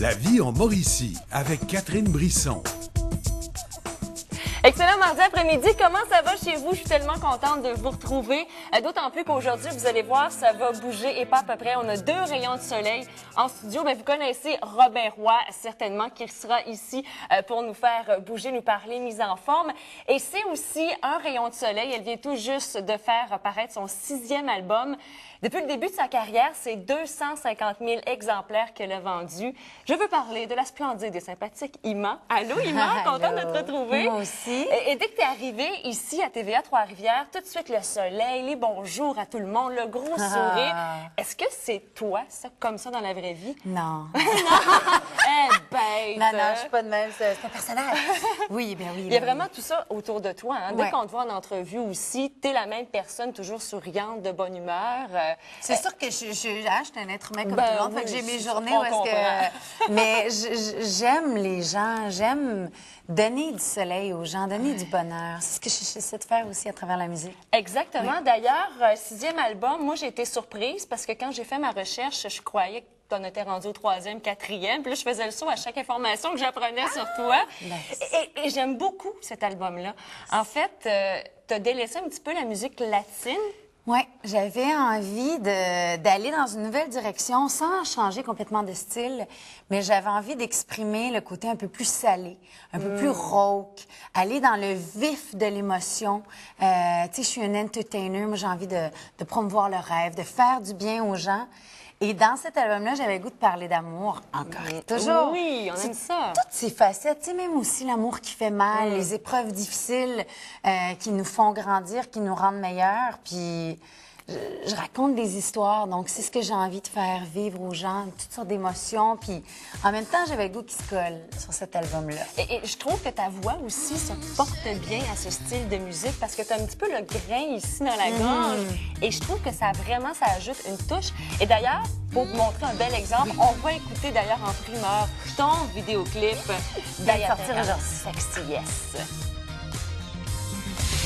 La vie en Mauricie avec Catherine Brisson. Excellent mardi après-midi. Comment ça va chez vous? Je suis tellement contente de vous retrouver. D'autant plus qu'aujourd'hui, vous allez voir, ça va bouger et pas à peu près. On a 2 rayons de soleil en studio. Mais vous connaissez Robin Roy, certainement, qui sera ici pour nous faire bouger, nous parler mise en forme. Et c'est aussi un rayon de soleil. Elle vient tout juste de faire paraître son 6e album. Depuis le début de sa carrière, c'est 250 000 exemplaires qu'elle a vendus. Je veux parler de la splendide et sympathique Ima. Allô, Ima? Contente de te retrouver. Moi aussi. Et dès que tu es arrivée ici à TVA Trois-Rivières, tout de suite le soleil, les bonjours à tout le monde, le gros sourire. Est-ce que c'est toi, ça, comme ça dans la vraie vie? Non. Bête! Non, je suis pas de même. C'est un personnage. Oui, bien oui. Il y a vraiment tout ça autour de toi. Hein? Dès Ouais. qu'on te voit en entrevue aussi, tu es la même personne, toujours souriante, de bonne humeur. C'est sûr que je suis un être humain comme Ben tout le monde. oui, Fait que j'ai mes je journées comprends. où est-ce que... Mais j'aime les gens. J'aime donner du soleil aux gens, donner du bonheur. C'est ce que j'essaie de faire aussi à travers la musique. Exactement. D'ailleurs, 6e album, moi, j'ai été surprise parce que quand j'ai fait ma recherche, je croyais que tu en étais rendu au 3e, 4e. Puis là, je faisais le saut à chaque information que j'apprenais sur toi. Et j'aime beaucoup cet album-là. En fait, tu as délaissé un petit peu la musique latine. Oui, j'avais envie d'aller dans une nouvelle direction sans changer complètement de style, mais j'avais envie d'exprimer le côté un peu plus salé, un peu plus rauque, aller dans le vif de l'émotion. Tu sais, je suis une entertainer, moi j'ai envie de promouvoir le rêve, de faire du bien aux gens. Et dans cet album-là, j'avais le goût de parler d'amour, encore et toujours. Oui, on aime ça. Toutes ces facettes, tu sais, même aussi l'amour qui fait mal, les épreuves difficiles qui nous font grandir, qui nous rendent meilleurs. Puis je raconte des histoires, donc c'est ce que j'ai envie de faire vivre aux gens, toutes sortes d'émotions. Puis en même temps, j'avais le goût qui se colle sur cet album-là. Et je trouve que ta voix aussi se porte bien à ce style de musique parce que tu as un petit peu le grain ici dans la gorge. Et je trouve que ça ajoute une touche. Et d'ailleurs, pour vous montrer un bel exemple, on va écouter d'ailleurs en primeur ton vidéoclip Vient de sortir aujourd'hui. Sexy Yes.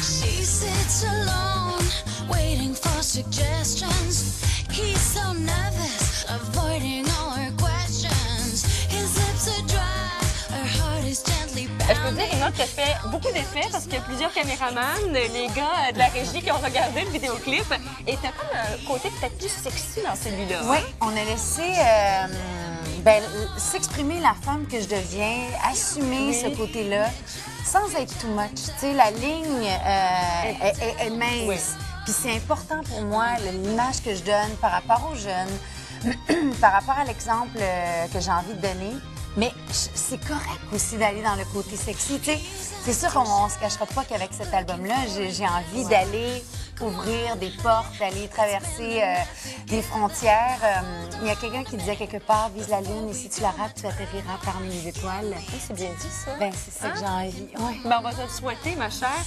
She sits alone, waiting for suggestions. He's so nervous, avoiding all her questions. His lips are dry, her heart is gently Je peux dire, pounding. Emma, que tu as fait beaucoup d'effets parce qu'il y a plusieurs caméramans, les gars de la régie qui ont regardé le vidéoclip. Et tu as comme un côté peut-être plus sexy dans celui-là. Oui, on a laissé s'exprimer la femme que je deviens, assumer ce côté-là, sans être too much. Tu sais, la ligne est mince. Oui. Puis c'est important pour moi, l'image que je donne par rapport aux jeunes, par rapport à l'exemple que j'ai envie de donner. Mais c'est correct aussi d'aller dans le côté sexy. Tu sais, c'est sûr qu'on se cachera pas qu'avec cet album-là, j'ai envie d'aller ouvrir des portes, d'aller traverser des frontières. Il y a quelqu'un qui disait quelque part, vise la lune et si tu la rates, tu atterriras parmi les étoiles. Oui, c'est bien dit, ça. Ben c'est ça que j'ai envie. Ouais. Ben, on va te le souhaiter, ma chère.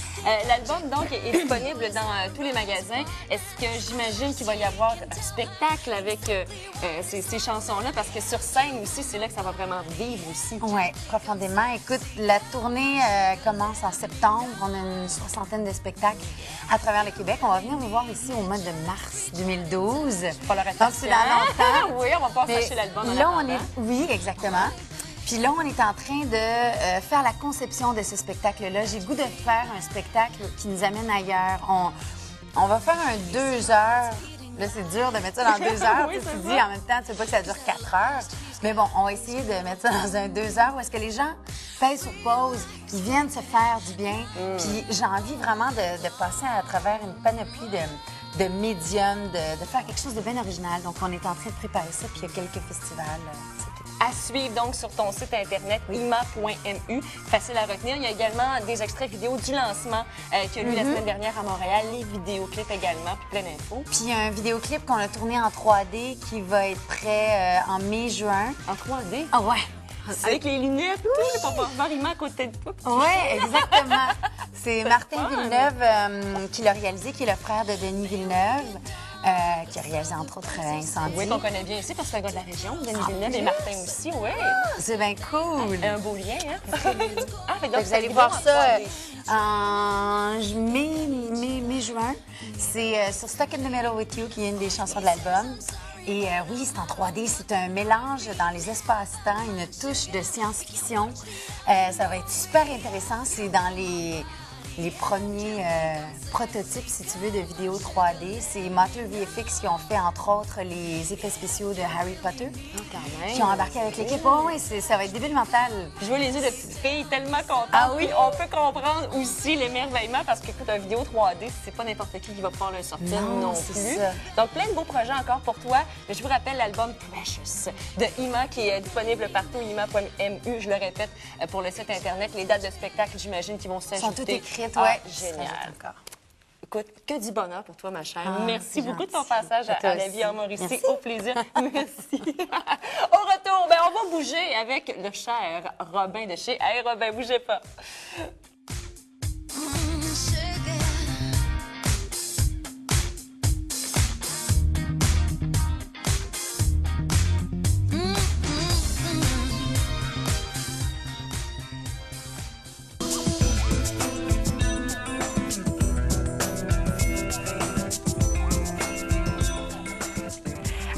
L'album, donc, est disponible dans tous les magasins. Est-ce que j'imagine qu'il va y avoir un spectacle avec ces chansons-là? Parce que sur scène aussi, c'est là que ça va vraiment vivre aussi. Oui, profondément. Écoute, la tournée commence en septembre. On a une 60aine de spectacles à travers le Québec. On va venir nous voir ici au mois de mars 2012. Pas leur Donc, c'est dans longtemps. Oui, on va pas Mais fâcher l'album en là, on attendant. est... Oui, exactement. Puis là, on est en train de faire la conception de ce spectacle-là. J'ai le goût de faire un spectacle qui nous amène ailleurs. On va faire un 2 heures. Là, c'est dur de mettre ça dans 2 heures. Oui, Tu sais, c'est tu ça. dis en même temps, tu sais pas que ça dure 4 heures. Mais bon, on va essayer de mettre ça dans un 2 heures où est-ce que les gens pèsent sur pause, ils viennent se faire du bien. Puis j'ai envie vraiment de passer à travers une panoplie de médiums, de faire quelque chose de bien original. Donc, on est en train de préparer ça, puis il y a quelques festivals. C'est tout. À suivre donc sur ton site internet ima.mu. Facile à retenir. Il y a également des extraits vidéo du lancement qui a eu la semaine dernière à Montréal, les vidéoclips également, puis plein d'infos. Puis il y a un vidéoclip qu'on a tourné en 3D qui va être prêt en mai-juin. En 3D. Ah ouais! Avec les lunettes, tout, pour pas voir Ima à côté de toi. Oui, exactement. C'est Martin Villeneuve qui l'a réalisé, qui est le frère de Denis Villeneuve, qui a réalisé entre autres Incendie. Oui, qu'on connaît bien ici parce que c'est un gars de la région, Denis Villeneuve et Martin aussi, oui. C'est bien cool. Un beau lien, hein? Fait que vous allez voir ça en mai-juin. C'est sur Stuck in the Middle with You, qui est une des chansons de l'album. Et oui, c'est en 3D. C'est un mélange dans les espaces-temps, une touche de science-fiction. Ça va être super intéressant. C'est dans les premiers prototypes, si tu veux, de vidéos 3D. C'est Motley VFX qui ont fait, entre autres, les effets spéciaux de Harry Potter. Quand même. Qui ont embarqué avec l'équipe. Oh, oui, ça va être débile mental. Je vois les yeux de petite fille tellement contente. Ah oui? Puis on peut comprendre aussi l'émerveillement parce que, écoute, une vidéo 3D, c'est pas n'importe qui va pouvoir le sortir non c'est plus. ça. Donc, plein de beaux projets encore pour toi. Mais je vous rappelle l'album Precious de Ima qui est disponible partout, ima.mu, je le répète, pour le site Internet. Les dates de spectacle, j'imagine, qui vont s'ajouter. Sont toutes écrites, Ah, ouais. génial. Encore. Écoute, que du bonheur pour toi, ma chère. Ah, Merci c'est beaucoup de gentil. ton passage À toi à la aussi. vie en Mauricie. Merci. Au plaisir. Merci. Au retour, ben, on va bouger avec le cher Robin de chez Hey Robin, bougez pas.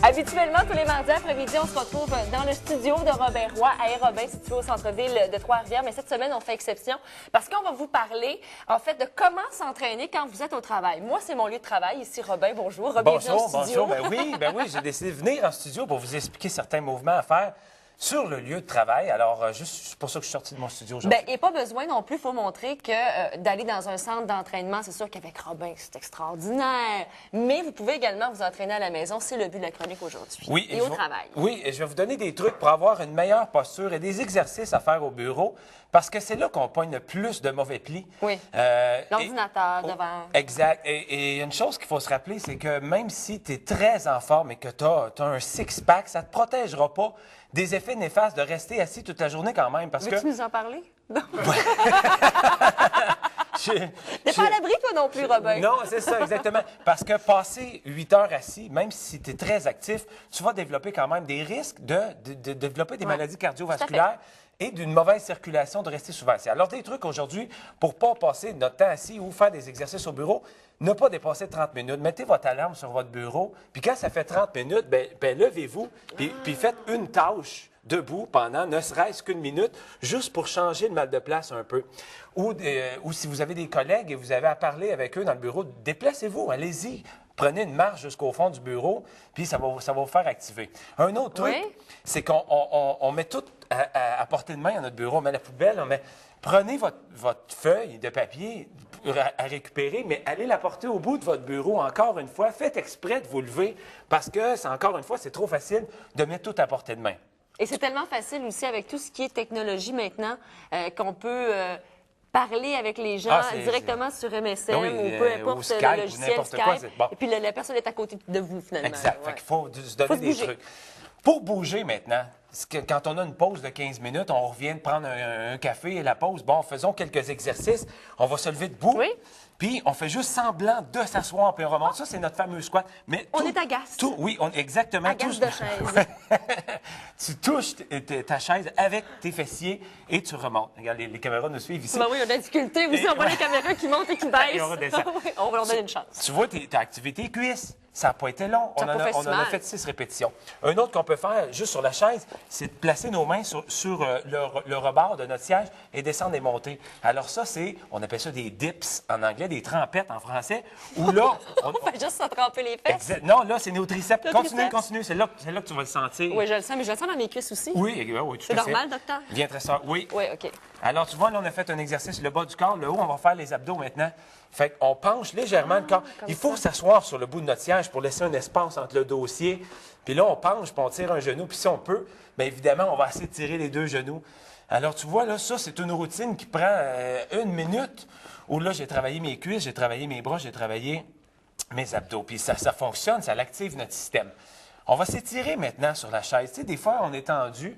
Habituellement, tous les mardis après-midi, on se retrouve dans le studio de Robin Roy à Aérobin, situé au centre-ville de Trois-Rivières. Mais cette semaine, on fait exception parce qu'on va vous parler, en fait, de comment s'entraîner quand vous êtes au travail. Moi, c'est mon lieu de travail. Ici, Robin, bonjour. Bienvenue au studio. Bonjour. Ben oui, j'ai décidé de venir en studio pour vous expliquer certains mouvements à faire sur le lieu de travail. Alors, juste, c'est pour ça que je suis sorti de mon studio aujourd'hui. Bien, et pas besoin non plus, il faut montrer que d'aller dans un centre d'entraînement, c'est sûr qu'avec Robin, c'est extraordinaire. Mais vous pouvez également vous entraîner à la maison, c'est le but de la chronique aujourd'hui. Oui, et au travail. Oui, et je vais vous donner des trucs pour avoir une meilleure posture et des exercices à faire au bureau, parce que c'est là qu'on pogne le plus de mauvais plis. Oui. L'ordinateur devant. Exact. Et une chose qu'il faut se rappeler, c'est que même si tu es très en forme et que tu as un six-pack, ça ne te protégera pas des effets néfastes de rester assis toute la journée quand même. Parce Veux-tu que nous en parler? Non. je- T'es pas à l'abri, toi non plus, Robin. Non, c'est ça, exactement. Parce que passer 8 heures assis, même si tu es très actif, tu vas développer quand même des risques de développer des maladies cardiovasculaires et d'une mauvaise circulation de rester souvent assis. Alors, des trucs aujourd'hui pour ne pas passer notre temps assis ou faire des exercices au bureau, ne pas dépasser 30 minutes. Mettez votre alarme sur votre bureau, puis quand ça fait 30 minutes, ben levez-vous, puis faites une tâche debout pendant ne serait-ce qu'une minute, juste pour changer le mal de place un peu. Ou si vous avez des collègues et vous avez à parler avec eux dans le bureau, déplacez-vous, allez-y. Prenez une marche jusqu'au fond du bureau, puis ça va vous faire activer. Un autre truc, Oui. c'est qu'on met tout à portée de main à notre bureau. On met la poubelle, prenez votre feuille de papier à récupérer, mais allez la porter au bout de votre bureau encore une fois. Faites exprès de vous lever, parce que, encore une fois, c'est trop facile de mettre tout à portée de main. Et c'est tellement facile aussi avec tout ce qui est technologie maintenant qu'on peut parler avec les gens directement sur MSN Oui, ou peu importe ou Skype, le ou logiciel n'importe Skype. quoi, c'est bon. Et puis la personne est à côté de vous, finalement. Exact. Ouais. Fait qu'il faut se donner Faut se des bouger. trucs. Pour bouger maintenant, quand on a une pause de 15 minutes, on revient de prendre un café et la pause, bon, faisons quelques exercices. On va se lever debout. Oui. Puis, on fait juste semblant de s'asseoir, puis on remonte. Ça, c'est notre fameux squat. Mais On est agace. Oui, exactement. Agace de chaise. Tu touches ta chaise avec tes fessiers et tu remontes. Regarde, les caméras nous suivent ici. Ben oui, on a des difficultés. Aussi, on voit les caméras qui montent et qui baissent. Et on redescend. Oui, on va leur donner une chance. Tu vois, tu as activé tes cuisses. Ça n'a pas été long. Ça a pas fait si On en a mal. fait 6 répétitions. Un autre qu'on peut faire juste sur la chaise, c'est de placer nos mains sur le rebord de notre siège et descendre et monter. Alors ça, on appelle ça des dips en anglais, des trempettes en français, où là... On fait juste se tremper les fesses. Non, là, c'est nos triceps. Le Continue, triceps. continue. C'est là que tu vas le sentir. Oui, je le sens, mais je le sens dans mes cuisses aussi. Oui, tout C'est à fait. normal, docteur? Bien très fort. Oui. Oui, OK. Alors, tu vois, là, on a fait un exercice, le bas du corps, le haut, on va faire les abdos maintenant. Fait qu'on penche légèrement le corps. Il faut s'asseoir sur le bout de notre siège pour laisser un espace entre le dossier. Puis là, on penche, puis on tire un genou. Puis si on peut, bien évidemment, on va essayer de tirer les deux genoux. Alors, tu vois, là, ça, c'est une routine qui prend 1 minute, où là, j'ai travaillé mes cuisses, j'ai travaillé mes bras, j'ai travaillé mes abdos. Puis ça fonctionne, ça l'active notre système. On va s'étirer maintenant sur la chaise. Tu sais, des fois, on est tendu.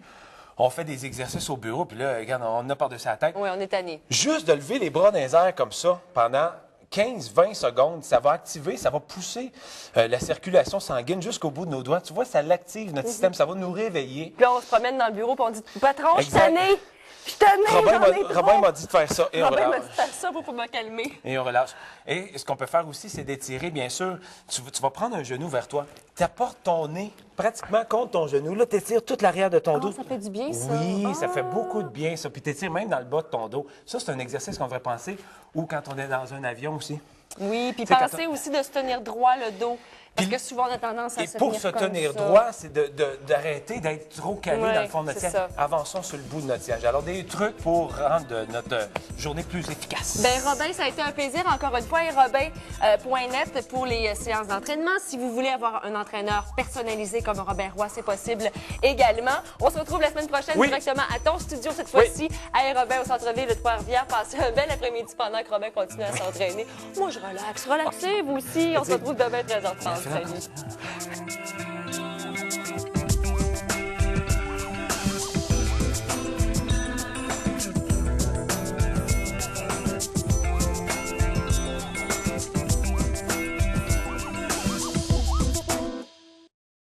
On fait des exercices au bureau, puis là, regarde, on a par-dessus la tête. Oui, on est tanné. Juste de lever les bras dans les airs comme ça pendant 15-20 secondes, ça va activer, ça va pousser la circulation sanguine jusqu'au bout de nos doigts. Tu vois, ça l'active notre système, ça va nous réveiller. Puis là, on se promène dans le bureau, puis on dit patron, je suis Exact. tanné. Je tenais, Robin m'a dit de faire ça et on Robin m'a relâche. dit de faire ça pour me calmer. Et on relâche. Et ce qu'on peut faire aussi, c'est d'étirer, bien sûr. Tu vas prendre un genou vers toi. Tu apportes ton nez pratiquement contre ton genou. Là, tu étires toute l'arrière de ton dos. Ça fait du bien, ça. Oui, ça fait beaucoup de bien, ça. Puis tu étires même dans le bas de ton dos. Ça, c'est un exercice qu'on devrait penser. Ou quand on est dans un avion aussi. Oui, puis C'est quand pensez aussi de se tenir droit le dos. Parce que souvent, on a tendance à Et se pour tenir se comme tenir ça. droit, c'est d'arrêter d'être trop calé Ouais, dans le fond de notre c'est siège. ça. Avançons sur le bout de notre siège. Alors, des trucs pour rendre notre journée plus efficace. Ben Robin, ça a été un plaisir encore une fois. Et Robin.net pour les séances d'entraînement. Si vous voulez avoir un entraîneur personnalisé comme Robin Roy, c'est possible également. On se retrouve la semaine prochaine Oui. directement à ton studio, cette fois-ci, à Robin au centre-ville de Trois-Rivières. Passez un bel après-midi pendant que Robin continue à s'entraîner. Moi, je relaxe. Relaxez, vous aussi. On se retrouve demain à 13h30. Salut.